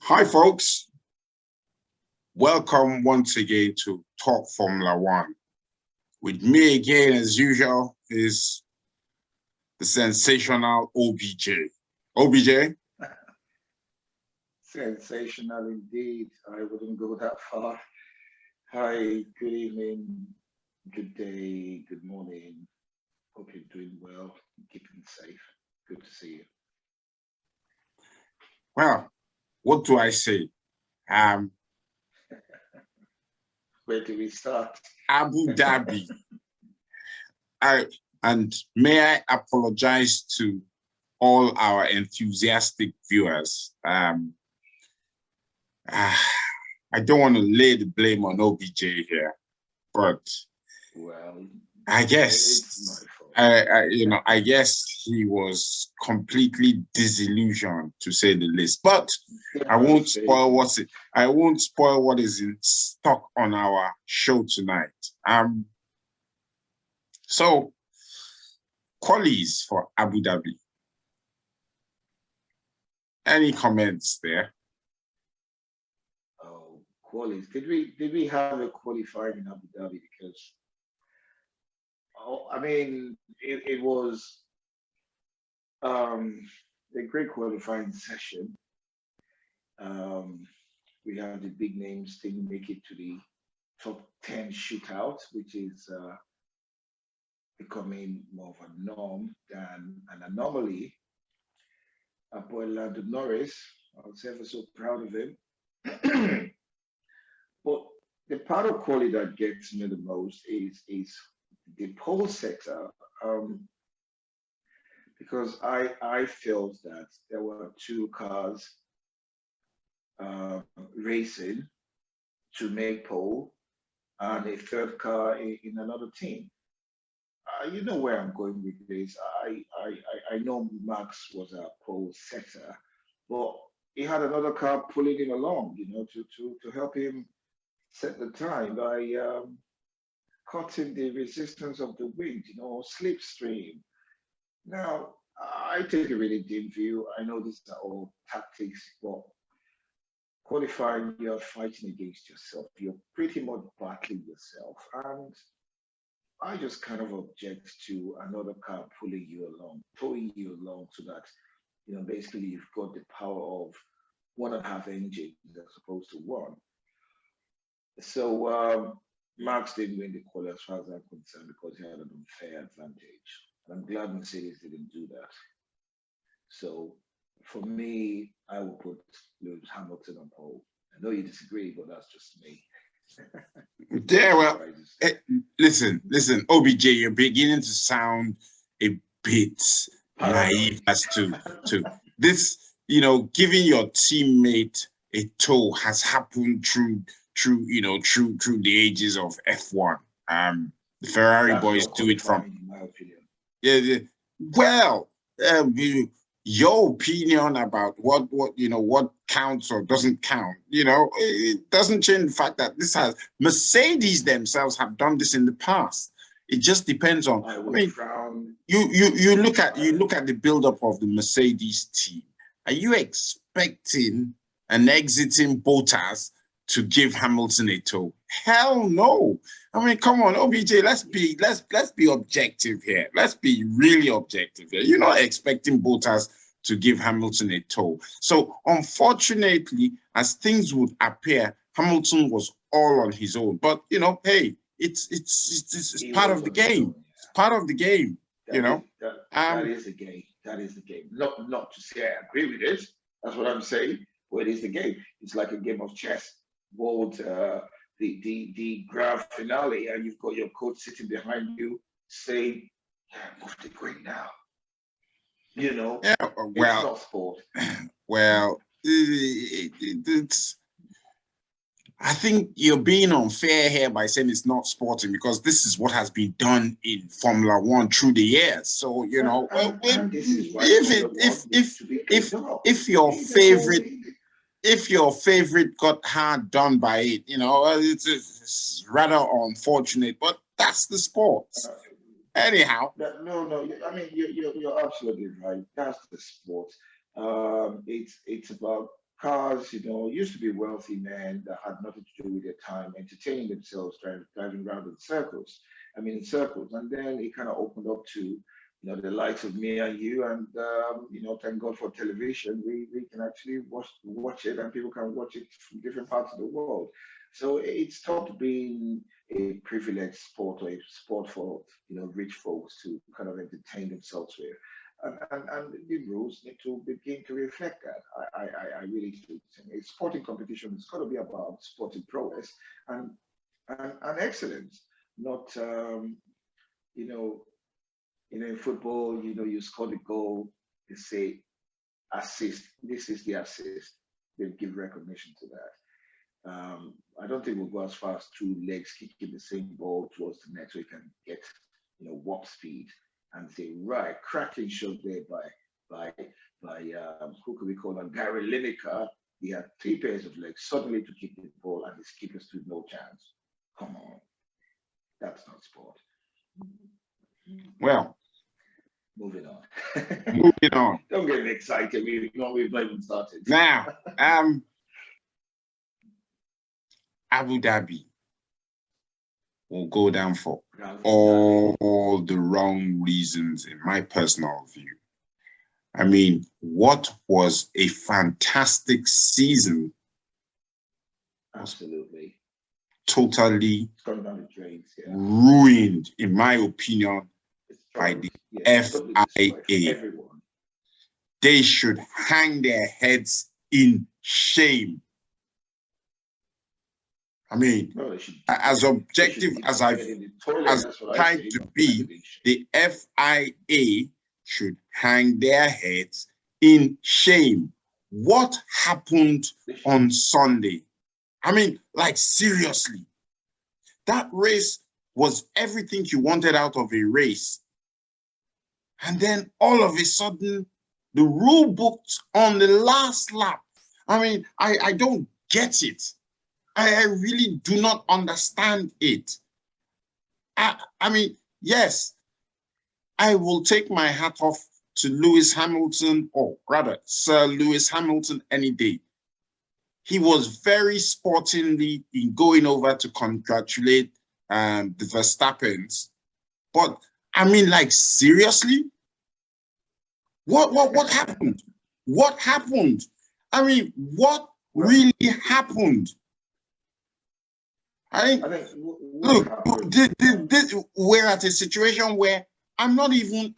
Hi, folks. Welcome once again to Talk Formula One. With me again, as usual, is the sensational OBJ. OBJ? Sensational indeed. I wouldn't go that far. Hi, good evening, good day, good morning. Hope you're doing well, keeping safe. Good to see you. Well, what do I say? Where do we start? Abu Dhabi. And may I apologize to all our enthusiastic viewers. I don't want to lay the blame on OBJ here, but well, I guess I guess he was completely disillusioned, to say the least. But I won't spoil what is in stock on our show tonight. So qualies for Abu Dhabi. Any comments there? Oh, qualies. Did we have a qualifying in Abu Dhabi? Because it was a great qualifying session. We had the big names didn't make it to the top 10 shootout, which is becoming more of a norm than an anomaly. Our boy Lando Norris, I was ever so proud of him. But the part of quality that gets me the most is the pole setter, because I felt that there were two cars racing to make pole and a third car in another team. You know where I'm going with this. I know Max was a pole setter, but he had another car pulling him along, to help him set the time by cutting the resistance of the wind, slipstream. Now, I take a really dim view. I know these are all tactics, but qualifying, you're fighting against yourself. You're pretty much battling yourself. And I just kind of object to another car pulling you along, towing you along so that, basically you've got the power of one and a half engines as opposed to one. So Max didn't win the quali as far as I'm concerned because he had an unfair advantage. And I'm glad Mercedes didn't do that. So for me, I will put Lewis Hamilton on pole. I know you disagree, but that's just me. Yeah, well, listen, OBJ, you're beginning to sound a bit naive as to this. Giving your teammate a tow has happened through the ages of F1. The Ferrari boys do it from, in my opinion. Yeah. Well, your opinion about what counts or doesn't count, it doesn't change the fact that Mercedes themselves have done this in the past. It just depends on. You look at the buildup of the Mercedes team. Are you expecting an exiting Bottas to give Hamilton a tow? Hell no. Come on, OBJ, let's be objective here. Let's be really objective here. You're not expecting Bottas to give Hamilton a tow. So unfortunately, as things would appear, Hamilton was all on his own. But hey, it's part of the game. It's part of the game. That is the game. That is the game. Not to say I agree with it. That's what I'm saying. But it is the game. It's like a game of chess. World, the grand finale, and you've got your coach sitting behind you saying, "Yeah, move the green now." Yeah, well, it's not sport. Well, it's. I think you're being unfair here by saying it's not sporting because this is what has been done in Formula One through the years. So if your favorite got hard done by it, it's rather unfortunate, but that's the sport. Anyhow. No. I mean, you're absolutely right. That's the sport. It's about cars, used to be wealthy men that had nothing to do with their time, entertaining themselves, driving around in circles. I mean, in circles. And then it kind of opened up to, the likes of me and you. And, thank God for television. We can actually watch it, and people can watch it from different parts of the world. So it stopped being a privileged sport, or a sport for, rich folks to kind of entertain themselves with. And the rules need to begin to reflect that. I really do think a sporting competition has got to be about sporting prowess and and excellence, not you know in football, you score the goal, they say assist. This is the assist. They give recognition to that. I don't think we'll go as far as two legs kicking the same ball towards the net so you can get, warp speed and say, right, cracking shot there by who could we call him? Gary Lineker. He had three pairs of legs suddenly to kick the ball and his keeper stood no chance. Come on, that's not sport. Well, moving on. moving on. Don't get me excited. We've not even started. Now, Abu Dhabi will go down for all the wrong reasons, in my personal view. I mean, what was a fantastic season? Absolutely. Totally drains, ruined, in my opinion, by the FIA. They should hang their heads in shame. I mean, as objective as I've tried to be, the FIA should hang their heads in shame. What happened on Sunday? I mean, like, seriously, that race was everything you wanted out of a race. And then all of a sudden, the rule book on the last lap. I mean, I don't get it. I really do not understand it. I mean, yes, I will take my hat off to Lewis Hamilton, or rather, Sir Lewis Hamilton, any day. He was very sportingly in going over to congratulate the Verstappens. But I mean, like, seriously? What happened? What happened? I mean, what really happened? I think look, we're at a situation where I'm not even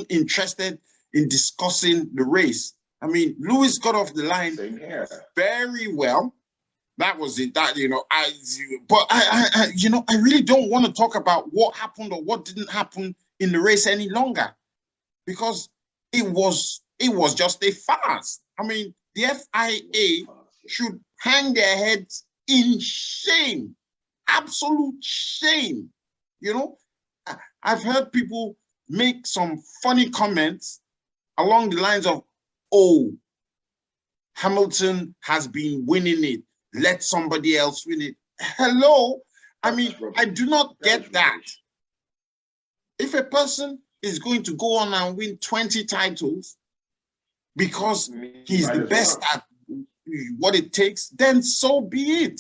interested in discussing the race. I mean, Lewis got off the line very well. That was it. But I really don't want to talk about what happened or what didn't happen in the race any longer, because it was just a farce. I mean, the FIA should hang their heads in shame, absolute shame. I've heard people make some funny comments along the lines of, oh, Hamilton has been winning it, let somebody else win it. Hello? I mean, I do not get that. If a person is going to go on and win 20 titles because he's the best at what it takes, then so be it.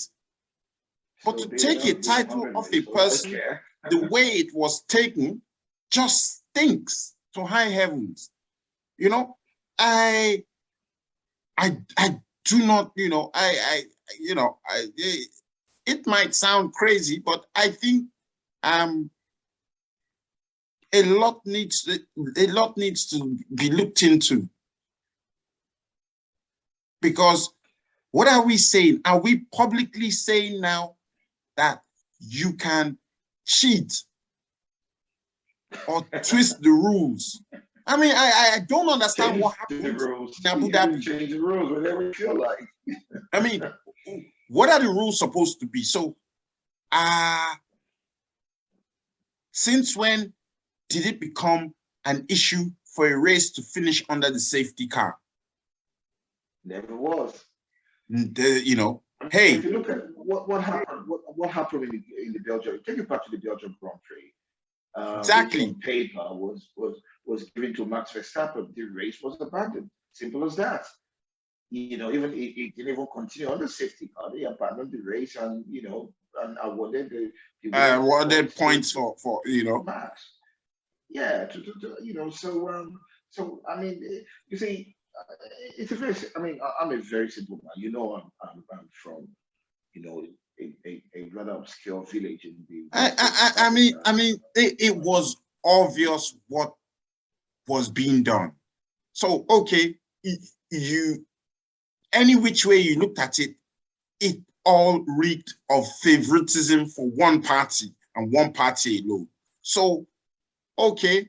But to take a title off a person the way it was taken just stinks to high heavens. I do not, it might sound crazy, but I think a lot needs to be looked into. Because what are we saying? Are we publicly saying now that you can cheat or twist the rules? I mean, I don't understand what happened in Abu Dhabi. Change the rules whenever you feel like. I mean, what are the rules supposed to be? So, since when did it become an issue for a race to finish under the safety car? Never was. Hey. If you look at what happened, what happened in the Belgium, take it back to the Belgian Grand Prix. Exactly. Which on paper was given to Max Verstappen. The race was abandoned. Simple as that. even it didn't even continue on the safety car. They abandoned the race and, and awarded the winning awarded points points to for Max. Yeah, so I mean, you see, it's a very, I mean, I'm a very simple man. I'm from, you know, a rather obscure village in the west coast of I Africa. mean, it was obvious what was being done. So, okay, you any which way you looked at it, it all reeked of favoritism for one party and one party alone. So, okay,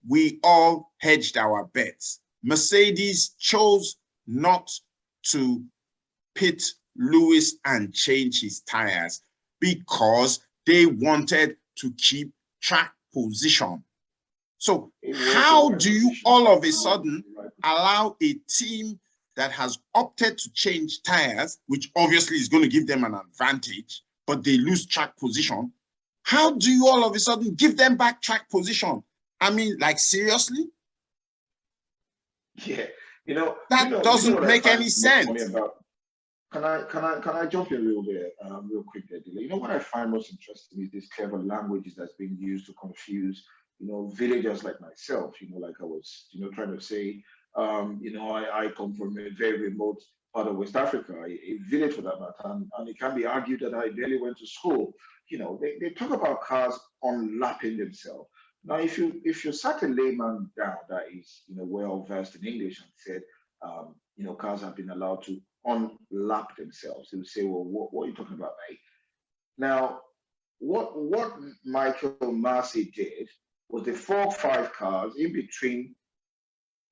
we all hedged our bets. Mercedes chose not to pit Lewis and change his tires because they wanted to keep track position. So how do you all of a sudden allow a team that has opted to change tires, which obviously is going to give them an advantage, but they lose track position? How do you all of a sudden give them back track position? I mean, like, seriously? Yeah, That you know doesn't what I make any find most funny sense. about. Can I jump in real quick there, Dile? You know what I find most interesting is these clever languages that's being used to confuse, villagers like myself. Like I was, trying to say, I come from a very remote part of West Africa, a village for that matter, and it can be argued that I barely went to school. They talk about cars unlapping themselves. Now, if you sat a layman down that is, well versed in English and said, cars have been allowed to unlap themselves. They would say, well, what are you talking about, mate? Now, what Michael Massey did was the 4 5 cars in between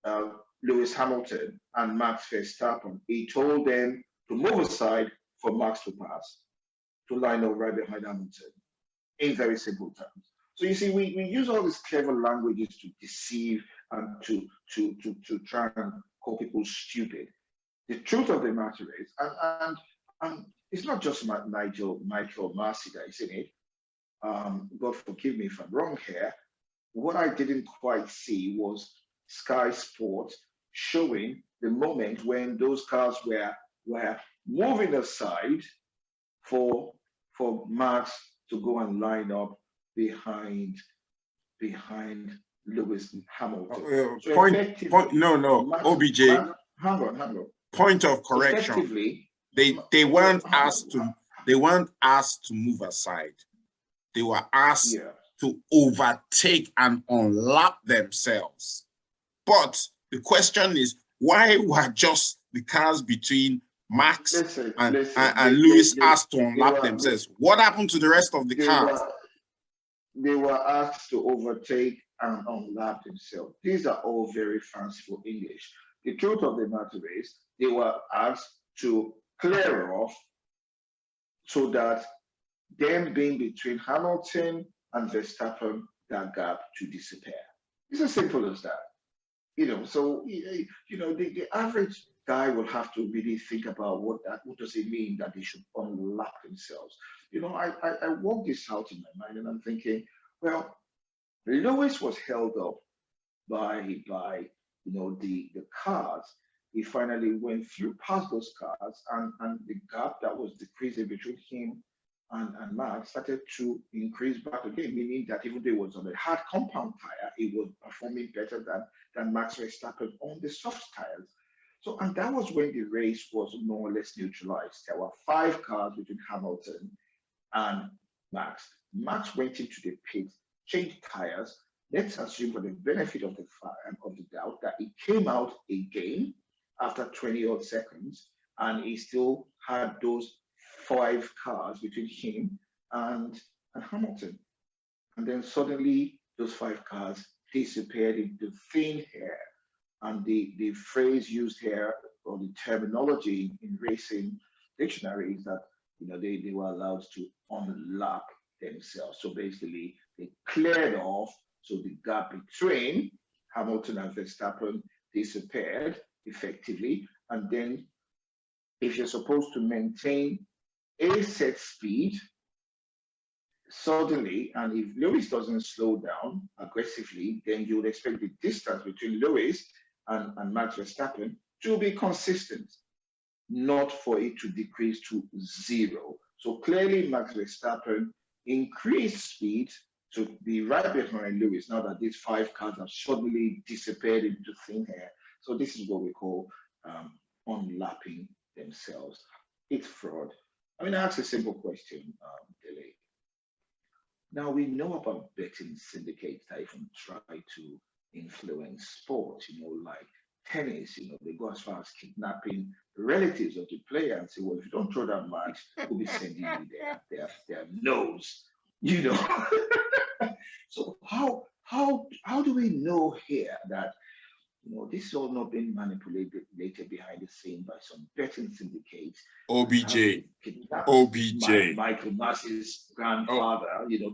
uh, Lewis Hamilton and Max Verstappen. He told them to move aside for Max to pass, to line up right behind Hamilton, in very simple terms. So you see, we use all these clever languages to deceive and to try and call people stupid. The truth of the matter is, and it's not just Michael Marcy that is in it. God forgive me if I'm wrong here. What I didn't quite see was Sky Sports showing the moment when those cars were moving aside for Max to go and line up behind behind Lewis Hamilton. So effectively, no, OBJ, hang on. point of correction. Effectively, They weren't asked to move aside. They were asked yeah. to overtake and unlap themselves. But the question is, why were just the cars between Max and Lewis asked to unlap themselves? What happened to the rest of the cars? They were asked to overtake and unlap themselves. These are all very fanciful English. The truth of the matter is, they were asked to clear off so that them being between Hamilton and Verstappen, that gap to disappear. It's as simple as that. So the average guy will have to really think about what does it mean that they should unlock themselves. I work this out in my mind and I'm thinking, well, Lewis was held up by the cars. He finally went through past those cars, and the gap that was decreasing between him and Max started to increase back again, meaning that even though it was on a hard compound tire, it was performing better than Max Verstappen on the soft tires. So, and that was when the race was more or less neutralized. There were 5 cars between Hamilton and Max. Max went into the pit, changed tires. Let's assume, for the benefit of the doubt, that he came out again after 20 odd seconds, and he still had those 5 cars between him and Hamilton. And then suddenly those 5 cars disappeared into thin air. And the phrase used here, or the terminology in racing dictionary, is that they were allowed to unlock themselves. So basically they cleared off, so the gap between Hamilton and Verstappen disappeared effectively. And then if you're supposed to maintain a set speed, suddenly, and if Lewis doesn't slow down aggressively, then you would expect the distance between Lewis and Max Verstappen to be consistent. not for it to decrease to zero. So clearly, Max Verstappen increased speed to be right behind Lewis now that these 5 cars have suddenly disappeared into thin air. So this is what we call unlapping themselves. It's fraud. I mean, I ask a simple question, Dele. Now we know about betting syndicates that even try to influence sports, like tennis, they go as far as kidnapping relatives of the player and say, well, if you don't throw that match, we'll be sending you their nose, you know. So how do we know here that this is all not being manipulated later behind the scene by some betting syndicates? OBJ, Kidnapped OBJ. Michael Massey's grandfather,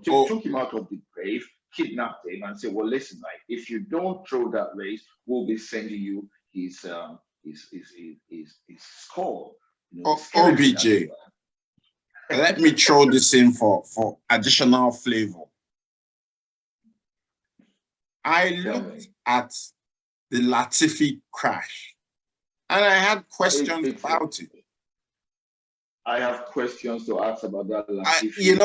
Oh, took him out of the grave, kidnapped him, and said, "Well, listen, Mike, if you don't throw that race, we'll be sending you his skull." OBJ. Let me throw this in for additional flavor. I looked at the Latifi crash, and I had questions about it. I have questions to ask about that Latifi.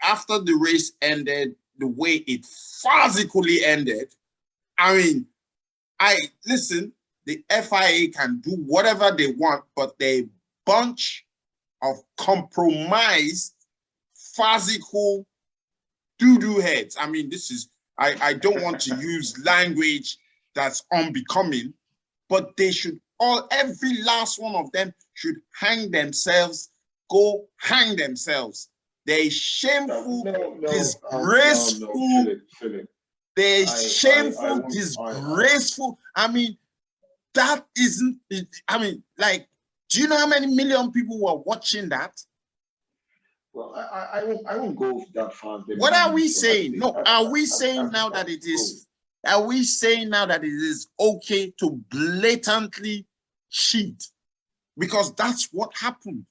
After the race ended, the way it physically ended. I mean, the FIA can do whatever they want, but they bunch of compromised, physical doo-doo heads. I mean, I don't want to use language that's unbecoming, but they should every last one of them should hang themselves, go hang themselves. They're shameful, disgraceful. Philip. They're shameful, disgraceful. I mean, that isn't, do you know how many million people were watching that? Well, I won't go that far. What are we saying? No, are we saying now that it is? Are we saying now that it is okay to blatantly cheat? Because that's what happened.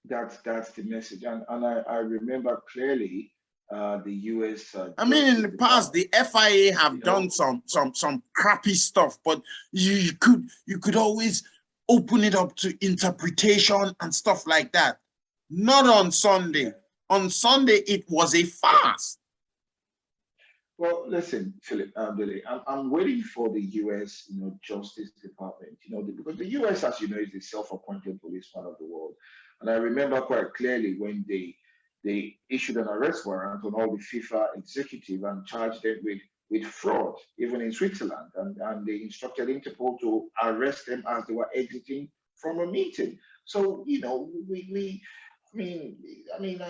That's the message, and I remember clearly the US. In the past, the FIA have done some crappy stuff, but you could always open it up to interpretation and stuff like that. Not on Sunday. On Sunday, it was a farce. Well, listen, Philip, I'm waiting for the US, Justice Department, because the US, as you know, is the self-appointed policeman of the world. And I remember quite clearly when they issued an arrest warrant on all the FIFA executive and charged them with fraud, even in Switzerland. And they instructed Interpol to arrest them as they were exiting from a meeting. So,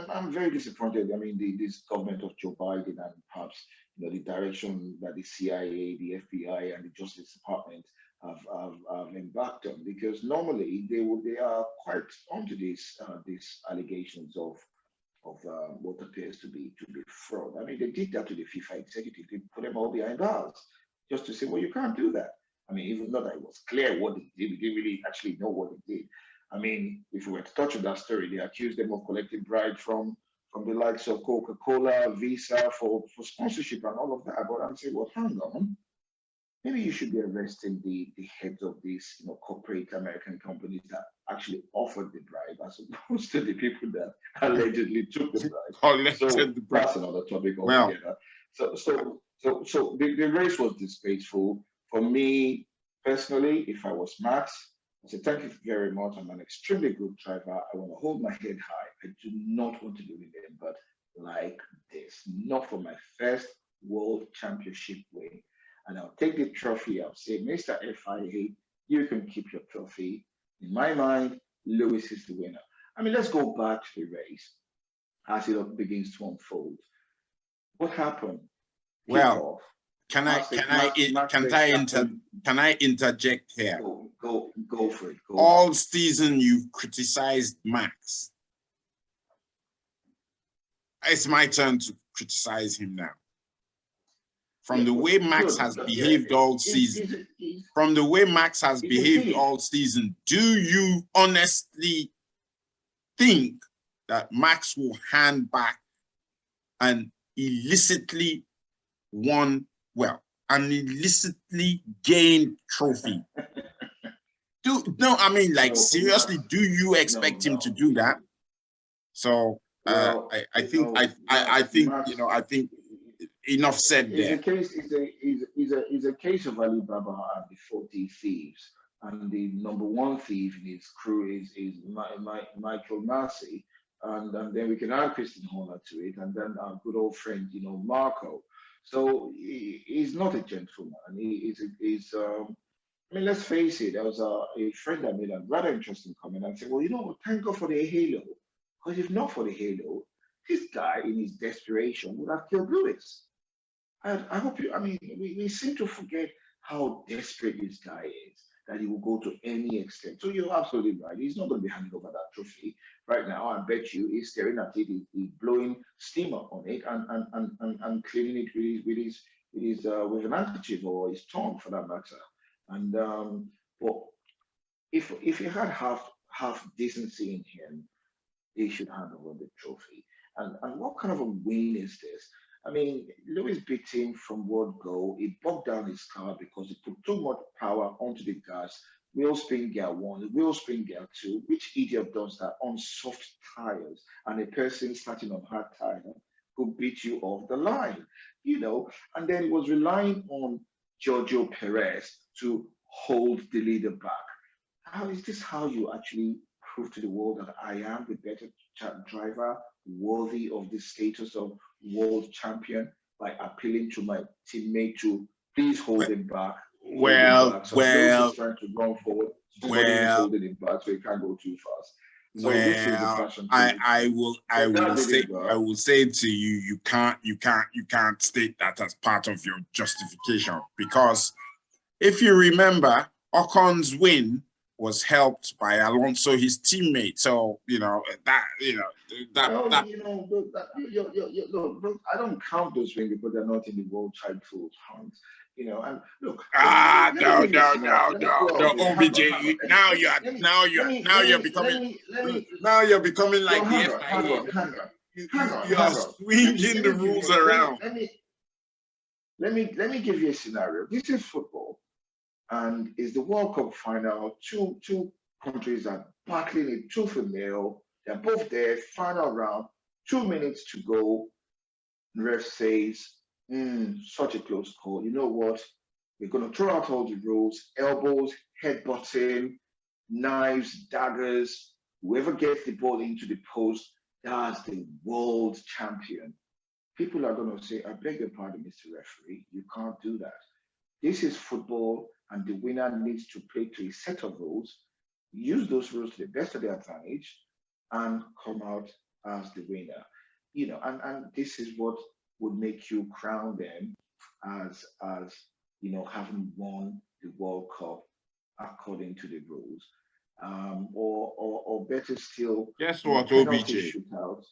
I'm very disappointed. This government of Joe Biden and perhaps the direction that the CIA, the FBI, and the Justice Department have embarked on, because normally they are quite onto these allegations of what appears to be fraud. They did that to the FIFA executive. They put them all behind bars just to say, well, you can't do that. Even though that it was clear what they did, we didn't really actually know what they did. If we were to touch on that story, they accused them of collecting bribes from the likes of Coca-Cola, Visa for sponsorship and all of that. But I'm saying, well, hang on. Maybe you should be arresting the heads of these corporate American companies that actually offered the bribe, as opposed to the people that allegedly took the bribe. That's another topic altogether. So the race was disgraceful. For me personally, if I was Max, I said, thank you very much. I'm an extremely good driver. I want to hold my head high. I do not want to do it again, but like this, not for my first world championship win. And I'll take the trophy. I'll say, Mr. FIA, you can keep your trophy. In my mind, Lewis is the winner. Let's go back to the race as it begins to unfold. What happened? Well, can I interject here? Go for it. All season you've criticized Max. It's my turn to criticize him now. From the way Max has behaved all season, do you honestly think that Max will hand back an illicitly gained trophy I mean, like, No, seriously, do you expect him to do that? So Well, I think I think Max, I think enough said is a there. case is a case of Alibaba and the 40 thieves, and the number one thief in his crew is Michael Massey, and then we can add Christian Horner to it, and then our good old friend, Marco. So he's not a gentleman. I mean, let's face it. There was a friend that made a rather interesting comment and said, "Well, thank God for the halo, because if not for the halo, this guy in his desperation would have killed Lewis." I hope you. I mean, we seem to forget how desperate this guy is, that he will go to any extent. So you're absolutely right. He's not going to be handing over that trophy right now. I bet you he's staring at it, he's blowing steam up on it, and cleaning it with an handkerchief or his tongue for that matter. And but if he had half decency in him, he should hand over the trophy. And what kind of a win is this? I mean, Lewis beat him from word go. He bogged down his car because he put too much power onto the gas. Wheel spin gear one, wheel spin gear two. Which idiot does that on soft tires? And a person starting on hard tire could beat you off the line, And then he was relying on Giorgio Perez to hold the leader back. How is this how you actually prove to the world that I am the better driver, worthy of the status of world champion, by appealing to my teammate to please hold him back, hold him Well, back. So Lewis is well, trying to run forward, somebody is well, holding him back so he can't go too fast. So this is the well. passion I project. I will I But that will say didn't I work. will say to you, you can't state that as part of your justification, because if you remember, Ocon's win was helped by Alonso, his teammate. So Well, that look, look, I don't count those things because they're not in the world title hunt. And look, let me no give you a no scenario. no no no Hang OBJ, on, hang on. now you're now you're becoming Well, like the hang on, hang FIA. on, hang on, hang on, You are hang on. swinging Let the me give you, rules around. let me give you a scenario. This is football, and it's the World Cup final. Two countries are battling it tooth and nail. They're both there, final round, 2 minutes to go. The ref says, such a close call. You know what? We're going to throw out all the rules, elbows, headbutting, knives, daggers. Whoever gets the ball into the post, that's the world champion. People are going to say, I beg your pardon, Mr. Referee, you can't do that. This is football, and the winner needs to play to a set of rules, use those rules to the best of their advantage, and come out as the winner. And this is what would make you crown them as having won the World Cup according to the rules. Or better still, Guess what, penalty OBJ? shootout.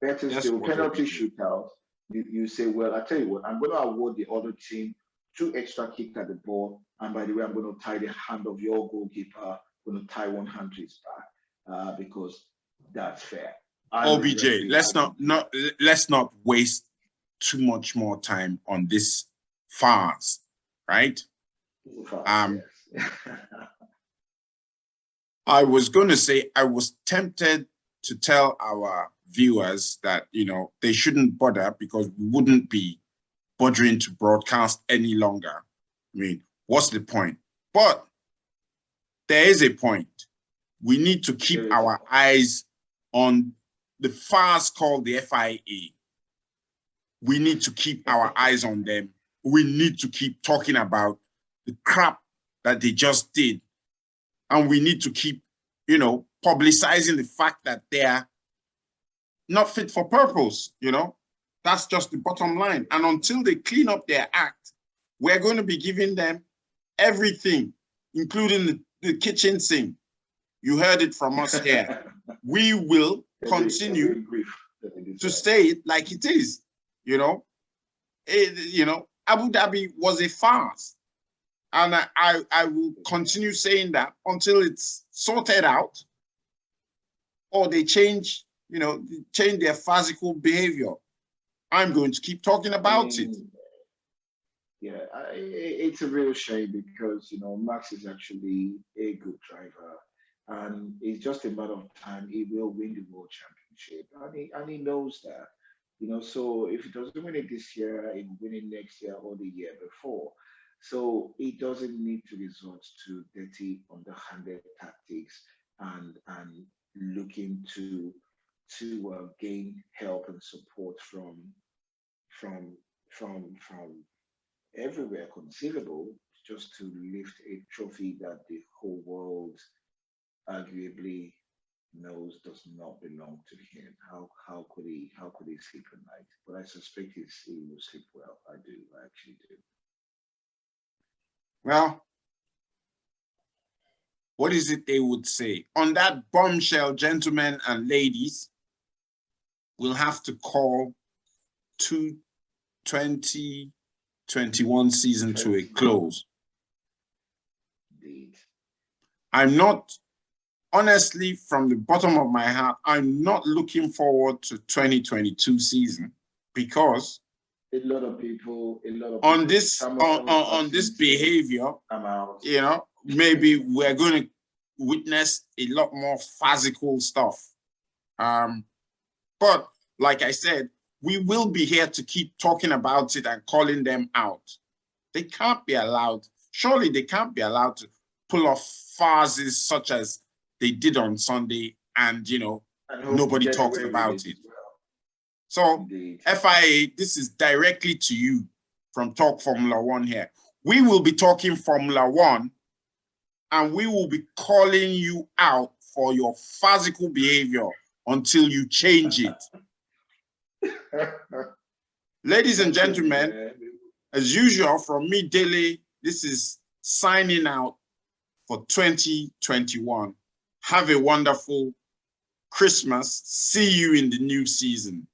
Better Guess still, what, penalty OBJ? shootout. You say, well, I tell you what, I'm going to award the other team 2 extra kicks at the ball, and by the way, I'm going to tie the hand of your goalkeeper. I'm going to tie one hand to his back because that's fair. OBJ, let's not waste too much more time on this farce, right? Yes. I was going to say, I was tempted to tell our viewers that they shouldn't bother, because we wouldn't be bothering to broadcast any longer. I mean, what's the point? But there is a point. We need to keep our eyes on the farce called the FIA. We need to keep our eyes on them. We need to keep talking about the crap that they just did. And we need to keep, publicizing the fact that they're not fit for purpose, That's just the bottom line. And until they clean up their act, we're going to be giving them everything, including the kitchen sink. You heard it from us here. We will continue to say it like it is. Abu Dhabi was a farce. And I will continue saying that until it's sorted out, or they change their farcical behavior. I'm going to keep talking about it. Yeah, it's a real shame because Max is actually a good driver, and it's just a matter of time he will win the world championship, and he knows that. So if he doesn't win it this year, he will win it next year or the year before. So he doesn't need to resort to dirty, underhanded tactics and looking to gain help and support from from everywhere conceivable just to lift a trophy that the whole world arguably knows does not belong to him. How could he sleep at night? But I suspect he will sleep well. I do. I actually do. Well, what is it they would say? On that bombshell, gentlemen and ladies, we'll have to call 2021 season to a 20 close. indeed. I'm not, honestly, from the bottom of my heart, I'm not looking forward to 2022 season because A lot of people, on this some of us have on this seen say, behavior, I'm out. maybe we're going to witness a lot more physical stuff. But like I said, we will be here to keep talking about it and calling them out. They can't be allowed. Surely they can't be allowed to pull off farces such as they did on Sunday, and And hope to nobody get talks away with about it it. as well. So Indeed. FIA, this is directly to you from Talk Formula One here. We will be talking Formula One, and we will be calling you out for your physical behavior until you change it. Ladies and gentlemen, as usual, from me, Dele, this is signing out for 2021. Have a wonderful Christmas. See you in the new season.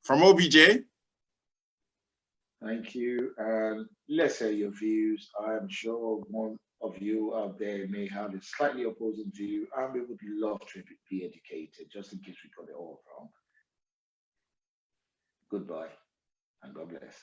From OBJ. Thank you. And let's hear your views. I am sure one of you out there may have a slightly opposing view, and we would love to be educated just in case we got it all wrong. Goodbye and God bless.